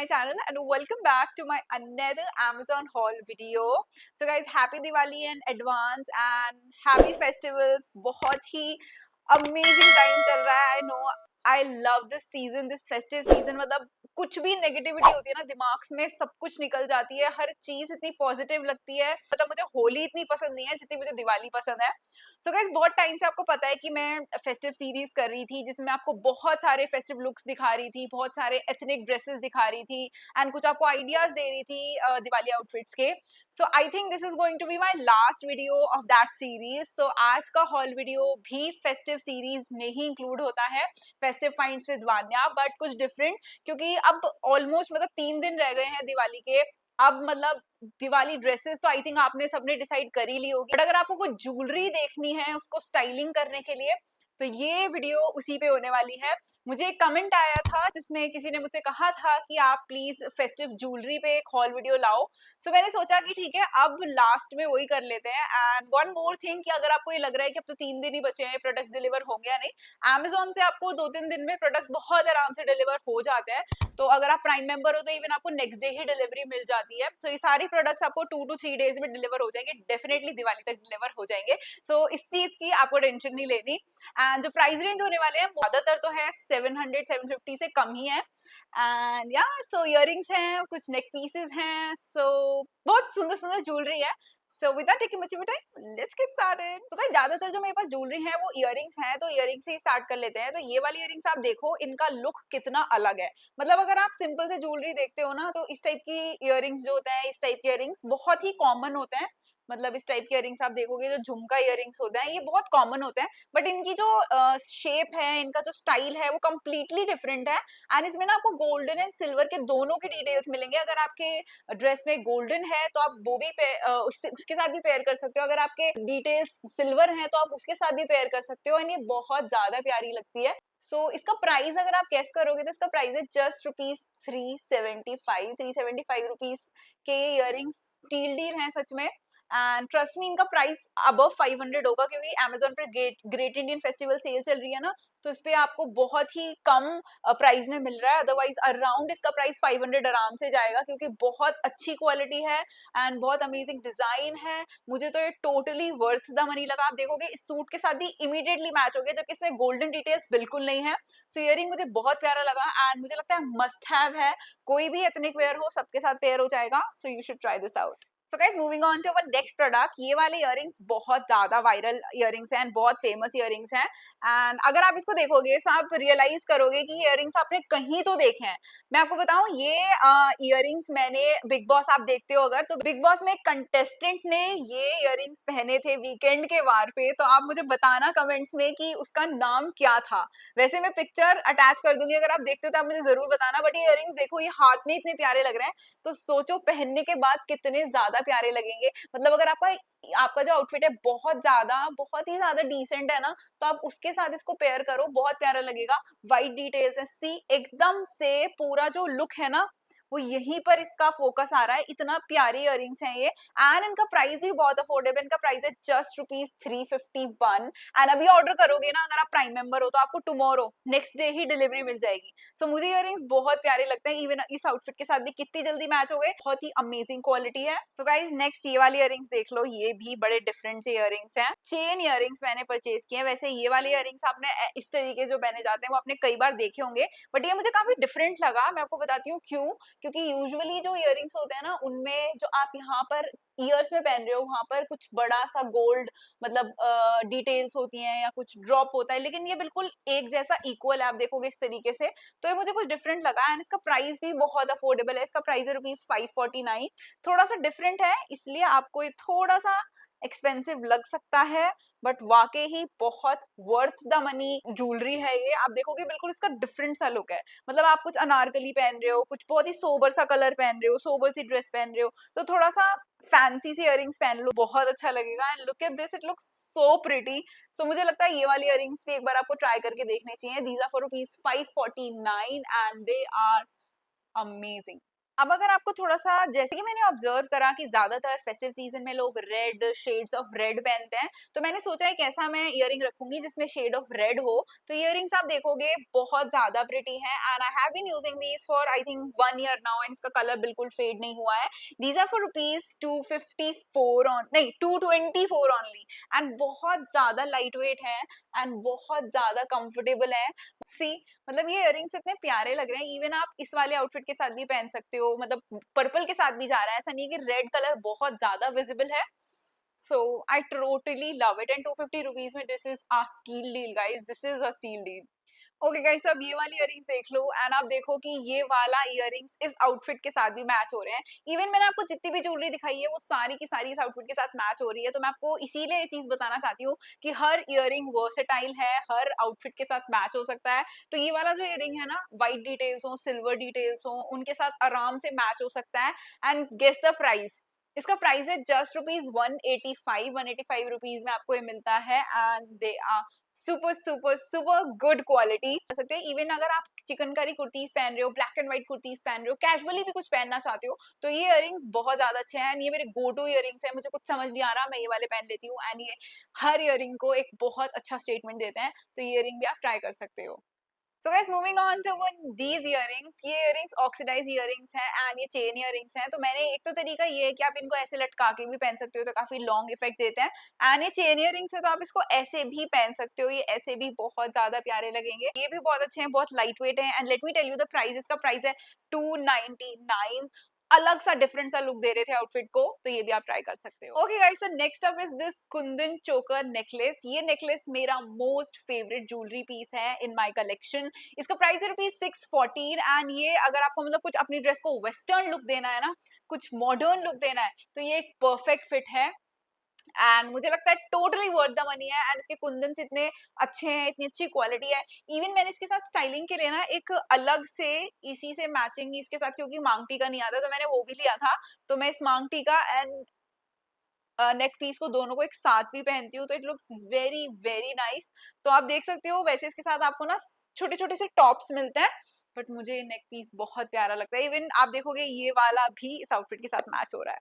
my channel and welcome back to my another Amazon haul video. So guys, happy Diwali in advance and happy festivals. बहुत ही amazing time चल रहा है. I know I love this season, this festive season. मतलब कुछ भी negativity होती है ना दिमाग में सब कुछ निकल जाती है. हर चीज इतनी पॉजिटिव लगती है. मतलब मुझे होली इतनी पसंद नहीं है जितनी मुझे दिवाली पसंद है. सो गाइस, बहुत टाइम से आपको पता है कि मैं फेस्टिव सीरीज कर रही थी जिसमें आपको बहुत सारे फेस्टिव लुक्स दिखा रही थी, बहुत सारे एथनिक ड्रेसेस दिखा रही थी एंड कुछ आपको आइडियाज दे रही थी दिवाली आउटफिट्स के. So I think this is going to be my last video of that series. सो आज का हॉल वीडियो भी फेस्टिव सीरीज में ही इंक्लूड होता है, festive finds with Vanya, but कुछ डिफरेंट, क्योंकि अब ऑलमोस्ट मतलब 3 दिन रह गए हैं दिवाली के. अब मतलब दिवाली ड्रेसेस तो आई थिंक आपने सबने डिसाइड कर ही ली होगी, बट अगर आपको कुछ ज्वेलरी देखनी है उसको स्टाइलिंग करने के लिए तो ये वीडियो उसी पे होने वाली है. मुझे एक कमेंट आया था जिसमें किसी ने मुझसे कहा था कि आप प्लीज फेस्टिव ज्वेलरी पे एक हॉल वीडियो लाओ. सो मैंने सोचा कि ठीक है, अब लास्ट में वही कर लेते हैं. एंड वन मोर थिंग कि अगर आपको ये लग रहा है कि अब तो 3 दिन ही बचे हैं, प्रोडक्ट्स डिलीवर होंगे या नहीं, Amazon से आपको 2-3 दिन में प्रोडक्ट्स बहुत आराम से डिलीवर हो जाते हैं. तो अगर आप प्राइम मेंबर हो तो इवन आपको नेक्स्ट डे ही डिलीवरी मिल जाती है. तो ये सारी प्रोडक्ट्स आपको 2 to 3 डेज में डिलीवर हो जाएंगे, डेफिनेटली दिवाली तक डिलीवर हो जाएंगे. सो इस चीज की आपको टेंशन नहीं लेनी. एंड जो प्राइस रेंज होने वाले हैं ज्यादातर तो है 700-750 से कम ही है. एंड या सो इयररिंग्स हैं, कुछ नेक पीसेस हैं, सो बहुत सुंदर सुंदर ज्वेलरी है. So without taking much of your time, let's get started. So guys, ज्यादातर जो मेरे पास ज्वेलरी है वो इयररिंग्स हैं, तो इयररिंग्स से ही स्टार्ट कर लेते हैं. तो ये वाली इयररिंग्स आप देखो, इनका लुक कितना अलग है. मतलब अगर आप सिंपल से ज्वेलरी देखते हो ना तो इस टाइप की इयररिंग्स जो होते हैं, इस टाइप के इयररिंग्स बहुत ही कॉमन होते हैं. मतलब इस टाइप के इयररिंग्स आप देखोगे, जो झुमका इयररिंग्स होते हैं ये बहुत कॉमन होते हैं, बट इनकी जो शेप है, इनका जो स्टाइल है वो कम्प्लीटली डिफरेंट है. एंड इसमें ना आपको गोल्डन एंड सिल्वर के दोनों के डिटेल्स मिलेंगे. अगर आपके ड्रेस में गोल्डन है तो आप वो भी उसके साथ भी पेयर कर सकते हो. अगर आपके डिटेल्स सिल्वर हैं तो आप उसके साथ भी पेयर कर सकते हो. एंड ये बहुत ज्यादा प्यारी लगती है. सो इसका प्राइस अगर आप गेस करोगे तो इसका प्राइस है जस्ट रुपीज 375 रुपीज के इयररिंग्स. स्टील डील है सच में. एंड ट्रस्ट मी, इनका प्राइस अबव 500 होगा, क्योंकि Amazon पर ग्रेट इंडियन फेस्टिवल सेल चल रही है ना, तो इस पे आपको बहुत ही कम प्राइस में मिल रहा है. अदरवाइज अराउंड इसका प्राइस 500 आराम से जाएगा, क्योंकि बहुत अच्छी क्वालिटी है एंड बहुत अमेजिंग डिजाइन है. मुझे तो ये टोटली वर्थ द मनी लगा. आप देखोगे इस सूट के साथ भी इमीडिएटली मैच हो गया, जबकि इसमें गोल्डन डिटेल्स बिल्कुल नहीं है. सो इयररिंग मुझे बहुत प्यारा लगा एंड मुझे लगता है मस्ट हैव है. कोई भी एथनिक वेयर हो सबके साथ पेयर हो जाएगा. So you should try this out. So guys, moving on to our next product. ये वाले इयररिंग्स बहुत ज्यादा वायरल इयररिंग्स हैं, बहुत फेमस इयररिंग्स हैं. एंड अगर आप इसको देखोगे तो आप रियलाइज करोगे कि इयररिंग्स आपने कहीं तो देखे हैं. मैं आपको बताऊं, ये इयररिंग्स मैंने बिग बॉस, आप देखते हो अगर, तो बिग बॉस में एक कंटेस्टेंट ने ये इयररिंग्स पहने थे वीकेंड के वार पे. तो आप मुझे बताना कमेंट्स में कि उसका नाम क्या था. वैसे मैं पिक्चर अटैच कर दूंगी, अगर आप देखते हो तो आप मुझे जरूर बताना. बट ये इयररिंग्स देखो, ये हाथ में इतने प्यारे लग रहे हैं, तो सोचो पहनने के बाद कितने ज्यादा प्यारे लगेंगे. मतलब अगर आपका आपका जो आउटफिट है बहुत ही ज्यादा डिसेंट है ना, तो आप उसके साथ इसको पेयर करो, बहुत प्यारा लगेगा. वाइट डिटेल्स है, सी एकदम से पूरा जो लुक है ना वो यहीं पर इसका फोकस आ रहा है. इतना प्यारे इयररिंग्स हैं ये. एंड इनका प्राइस भी बहुत अफोर्डेबल. इनका प्राइस है जस्ट रुपीज 351. एंड अभी ऑर्डर करोगे ना, अगर आप प्राइम मेंबर हो तो आपको टुमारो नेक्स्ट डे ही डिलीवरी मिल जाएगी. सो मुझे इयररिंग्स बहुत प्यारे लगते हैं. इवन इस आउटफिट के साथ भी कितनी जल्दी मैच हो गए. बहुत ही अमेजिंग क्वालिटी है. सो गाइज, नेक्स्ट ये वाली इयररिंग्स देख लो. ये भी बड़े डिफरेंट से इयररिंग्स हैं. चेन इयररिंग्स मैंने परचेज किए हैं. वैसे ये वाले इयररिंग्स आपने इस तरीके जो पहने जाते हैं वो आपने कई बार देखे होंगे, बट ये मुझे काफी डिफरेंट लगा. मैं आपको बताती हूँ क्यों. क्योंकि यूजुअली जो इयररिंग्स होते हैं ना, उनमें जो आप यहाँ पर ईयर्स में पहन रहे हो वहां पर कुछ बड़ा सा गोल्ड मतलब डिटेल्स होती हैं या कुछ ड्रॉप होता है, लेकिन ये बिल्कुल एक जैसा इक्वल है. आप देखोगे इस तरीके से, तो ये मुझे कुछ डिफरेंट लगा. एंड इसका प्राइस भी बहुत अफोर्डेबल है. इसका प्राइस है रुपीज 549. थोड़ा सा डिफरेंट है, इसलिए आपको ये थोड़ा सा एक्सपेंसिव लग सकता है, बट वाकई ही बहुत वर्थ द मनी ज्वेलरी है ये. आप देखोगे बिल्कुल इसका डिफरेंट सा लुक है. मतलब आप कुछ अनारकली पहन रहे हो, कुछ बहुत ही सोबर सा कलर पहन रहे हो, सोबर सी ड्रेस पहन रहे हो, तो थोड़ा सा फैंसी सी इयररिंग्स पहन लो, बहुत अच्छा लगेगा. And look at this, it looks so pretty. So मुझे लगता है ये वाली इयररिंग्स भी एक बार आपको ट्राई करके देखने चाहिए. These are for rupees 549 and they are amazing. अब अगर आपको थोड़ा-सा जैसे कि मैंने ऑब्जर्व करा कि ज़्यादातर फेस्टिव सीज़न में लोग रेड, शेड्स ऑफ रेड पहनते हैं, तो मैंने सोचा एक ऐसा मैं इयररिंग रखूँगी जिसमें शेड ऑफ रेड हो। तो इयररिंग्स आप देखोगे बहुत ज़्यादा प्रिटी हैं and I have been using these for I think 1 year now and इसका कलर बिल्कुल फेड नहीं हुआ है। These are for rupees 254 on नहीं 224 ओनली एंड बहुत ज़्यादा लाइट वेट है एंड बहुत ज़्यादा कंफर्टेबल है। सी मतलब ये इयररिंग्स इतने प्यारे लग रहे हैं, इवन आप इस वाले आउटफिट के साथ भी पहन सकते हो, मतलब पर्पल के साथ भी जा रहा है, ऐसा नहीं है कि रेड कलर बहुत ज्यादा विजिबल है। So I totally love it and 250 rupees में this is a steal deal guys, this is a steal deal. Okay guys, अब ये वाली इयररिंग्स देख लो एंड आप देखो कि ये वाला इयररिंग्स इस आउटफिट के साथ भी मैच हो रहे हैं। इवन मैंने आपको जितनी भी ज्वेलरी दिखाई है वो सारी की सारी इस आउटफिट के साथ मैच हो रही है, तो मैं आपको इसीलिए ये चीज बताना चाहती हूँ कि हर इयररिंग वर्सेटाइल है, हर आउटफिट के साथ मैच हो सकता है। तो ये वाला जो इयररिंग है ना, व्हाइट डिटेल्स हो, सिल्वर डिटेल्स हो, उनके साथ आराम से मैच हो सकता है। एंड गेस द प्राइस, इसका प्राइस है जस्ट रुपीज 185 रुपीज में आपको ये मिलता है and they are super super super good quality कर सकते हो। इवन अगर आप चिकनकारी कुर्तीज पहन रहे हो, ब्लैक एंड व्हाइट कुर्तीज पहन रहे हो, कैजुअली भी कुछ पहनना चाहते हो, तो ये इयररिंग्स बहुत ज्यादा अच्छे हैं। ये मेरे गो टू इयररिंग्स है, मुझे कुछ समझ नहीं आ रहा, मैं ये वाले पहन लेती हूँ एंड ये हर इयररिंग को एक बहुत अच्छा स्टेटमेंट देते हैं। तो ये इयररिंग भी आप ट्राई कर सकते हो। So guys, moving on to one these earrings, ये earrings ऑक्सीडाइज earrings हैं एंड ये चेन earrings हैं। तो मैंने एक तो तरीका ये है कि आप इनको ऐसे लटका के भी पहन सकते हो, तो काफी लॉन्ग इफेक्ट देते हैं। एंड ये चेन earrings है तो आप इसको ऐसे भी पहन सकते हो, ये ऐसे भी बहुत ज्यादा प्यारे लगेंगे। ये भी बहुत अच्छे हैं, बहुत लाइट वेट है and let me tell you the price, इसका प्राइस है 299। अलग सा डिफरेंट सा लुक दे रहे थे आउटफिट को, तो ये भी आप ट्राई कर सकते हो। Okay guys, so next up is this Kundan चोकर नेकलेस। ये नेकलेस मेरा मोस्ट फेवरेट ज्वेलरी पीस है इन माय कलेक्शन। इसका प्राइस है ₹614 एंड ये अगर आपको मतलब कुछ अपनी ड्रेस को वेस्टर्न लुक देना है ना, कुछ मॉडर्न लुक देना है, तो ये एक परफेक्ट फिट है एंड मुझे लगता है टोटली वर्थ द मनी है। एंड इसके कुंदन इतने अच्छे हैं, इतनी अच्छी क्वालिटी है। इवन मैंने इसके साथ स्टाइलिंग के लिए ना एक अलग से इसी से मैचिंग इसके साथ, क्योंकि मांग टीका नहीं आता तो मैंने वो भी लिया था, तो मैं इस मांग टीका एंड नेक पीस को दोनों को एक साथ भी पहनती हूँ, तो it looks very very nice. तो आप देख सकते हो, वैसे इसके साथ आपको ना छोटे छोटे से टॉप्स मिलते हैं, बट मुझे ये नेक पीस बहुत प्यारा लगता है। इवन आप देखोगे ये वाला भी इस आउटफिट के साथ मैच हो रहा है,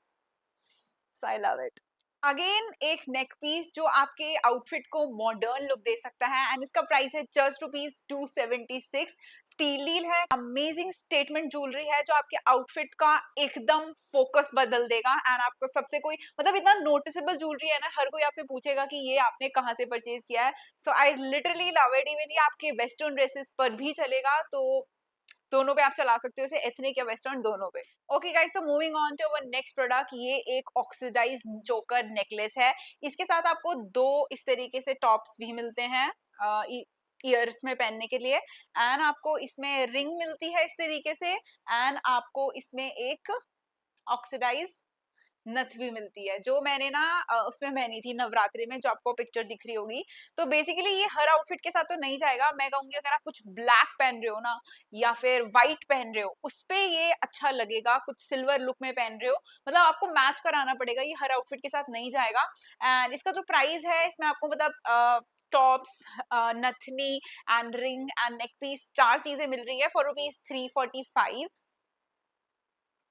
so I love it. Again एक नेक पीस जो आपके आउटफिट को मॉडर्न लुक दे सकता है एंड इसका प्राइस है जस्ट ₹276। स्टील रील है, अमेजिंग स्टेटमेंट ज्वेलरी है जो आपके आउटफिट का एकदम फोकस बदल देगा एंड आपको सबसे कोई मतलब इतना नोटिसेबल ज्वेलरी है ना, हर कोई आपसे पूछेगा कि ये आपने कहाँ से परचेज किया है। So I literally love it. Even ये आपके वेस्टर्न ड्रेसेस पर भी चलेगा, तो दोनों पे आप चला सकते हो इसे, एथनिक या वेस्टर्न दोनों पे। Okay guys, so moving on to our next product, ये एक ऑक्सीडाइज चोकर नेकलेस है। इसके साथ आपको दो इस तरीके से टॉप्स भी मिलते हैं ईयर्स में पहनने के लिए एंड आपको इसमें रिंग मिलती है इस तरीके से एंड आपको इसमें एक ऑक्सीडाइज नथ भी मिलती है, जो मैंने ना उसमें पहनी थी नवरात्रि में, जो आपको पिक्चर दिख रही होगी। तो बेसिकली ये हर आउटफिट के साथ तो नहीं जाएगा, मैं कहूंगी अगर आप कुछ ब्लैक पहन रहे हो ना या फिर व्हाइट पहन रहे हो उस पे ये अच्छा लगेगा। कुछ सिल्वर लुक में पहन रहे हो, मतलब आपको मैच कराना पड़ेगा, ये हर आउटफिट के साथ नहीं जाएगा। एंड इसका जो प्राइस है, इसमें आपको मतलब टॉप्स, नथनी and ring and neck piece, चार चीजें मिल रही है for ₹345।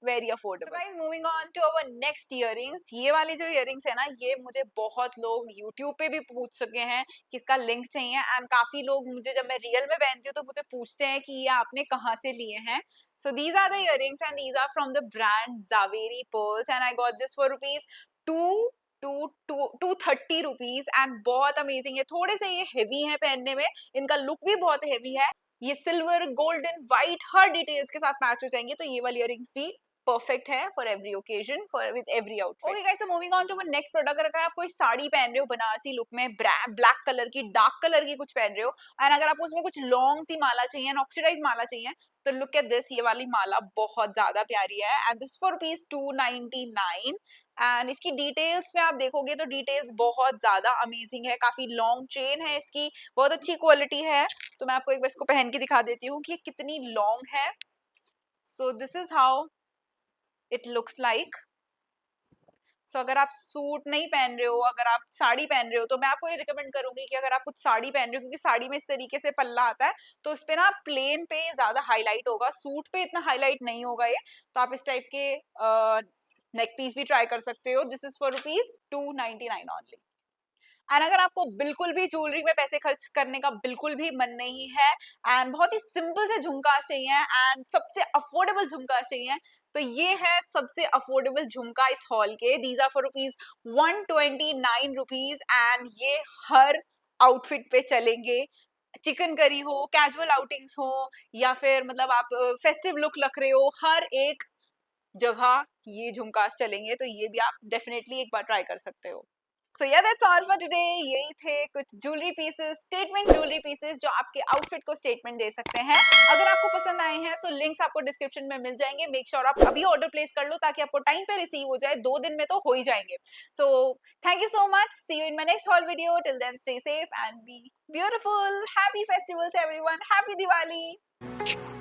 Very affordable. Guys, moving on to our next earrings, ये वाले जो इयररिंग्स है ना, ये मुझे बहुत लोग यूट्यूब पे भी पूछ सके हैं कि इसका लिंक चाहिए एंड काफी लोग मुझे जब मैं रियल में पहनती हूँ तो मुझे पूछते हैं कि ये आपने कहाँ से लिए हैं। So these are the earrings and these are from the brand Zaveri pearls and I got this for rupees two two two 230 rupees and बहुत अमेजिंग है। थोड़े से ये हेवी है पहनने में, इनका लुक भी बहुत हेवी है। ये सिल्वर, गोल्डन, व्हाइट हर डिटेल्स के साथ मैच हो जाएंगे, तो ये वाली इयररिंग्स भी परफेक्ट है for every occasion, for with every outfit. Okay guys, so moving on to our next product. अगर आप कोई साड़ी पहन रहे हो बनारसी लुक में, ब्लैक कलर की, डार्क कलर की कुछ पहन रहे हो एंड अगर आपको उसमें कुछ लॉन्ग सी माला चाहिए, ऑक्सीडाइज माला चाहिए, तो लुक एट दिस, ये वाली माला बहुत ज्यादा प्यारी है एंड दिस फॉर ₹299। एंड इसकी डिटेल्स में आप देखोगे तो डिटेल्स बहुत ज्यादा अमेजिंग है, काफी लॉन्ग चेन है इसकी, बहुत अच्छी क्वालिटी है। तो मैं आपको एक बार इसको पहन के दिखा देती हूँ कि ये कितनी लॉन्ग है। So this is how it looks like। सो अगर आप सूट नहीं पहन रहे हो, अगर आप साड़ी पहन रहे हो, तो मैं आपको ये रिकमेंड करूंगी कि अगर आप कुछ साड़ी पहन रहे हो, क्योंकि साड़ी में इस तरीके से पल्ला आता है, तो उस पे ना प्लेन पे ज्यादा हाईलाइट होगा, सूट पे इतना हाईलाइट नहीं होगा ये। तो आप इस टाइप के नेक पीस भी ट्राई कर सकते हो। This is for ₹299 only. And अगर आपको बिल्कुल भी ज्वेलरी में पैसे खर्च करने का बिल्कुल भी मन नहीं है, एंड बहुत ही सिंपल से झुमका चाहिए, एंड सबसे अफोर्डेबल झुमका चाहिए, तो ये है सबसे अफोर्डेबल झुमका इस हॉल के। दीज आर फॉर ₹129, एंड ये हर आउटफिट पे चलेंगे। चिकन करी हो, कैजुअल आउटिंग्स हो, या फिर मतलब आप फेस्टिव लुक रख रहे हो, हर एक जगह ये झुमकास चलेंगे। तो ये भी आप डेफिनेटली एक बार ट्राई कर सकते हो। सो या दैट्स ऑल फॉर टुडे। यही थे कुछ jewellery pieces, statement jewellery pieces जो आपके आउटफिट को स्टेटमेंट दे सकते हैं। अगर आपको पसंद आए हैं तो लिंक्स आपको डिस्क्रिप्शन में मिल जाएंगे। मेक श्योर आप अभी ऑर्डर प्लेस कर लो ताकि आपको टाइम पे रिसीव हो जाए, 2 दिन में तो हो ही जाएंगे। So thank you so much, see you in my next haul video. Till then stay safe and be beautiful. Happy festivals everyone, happy Diwali.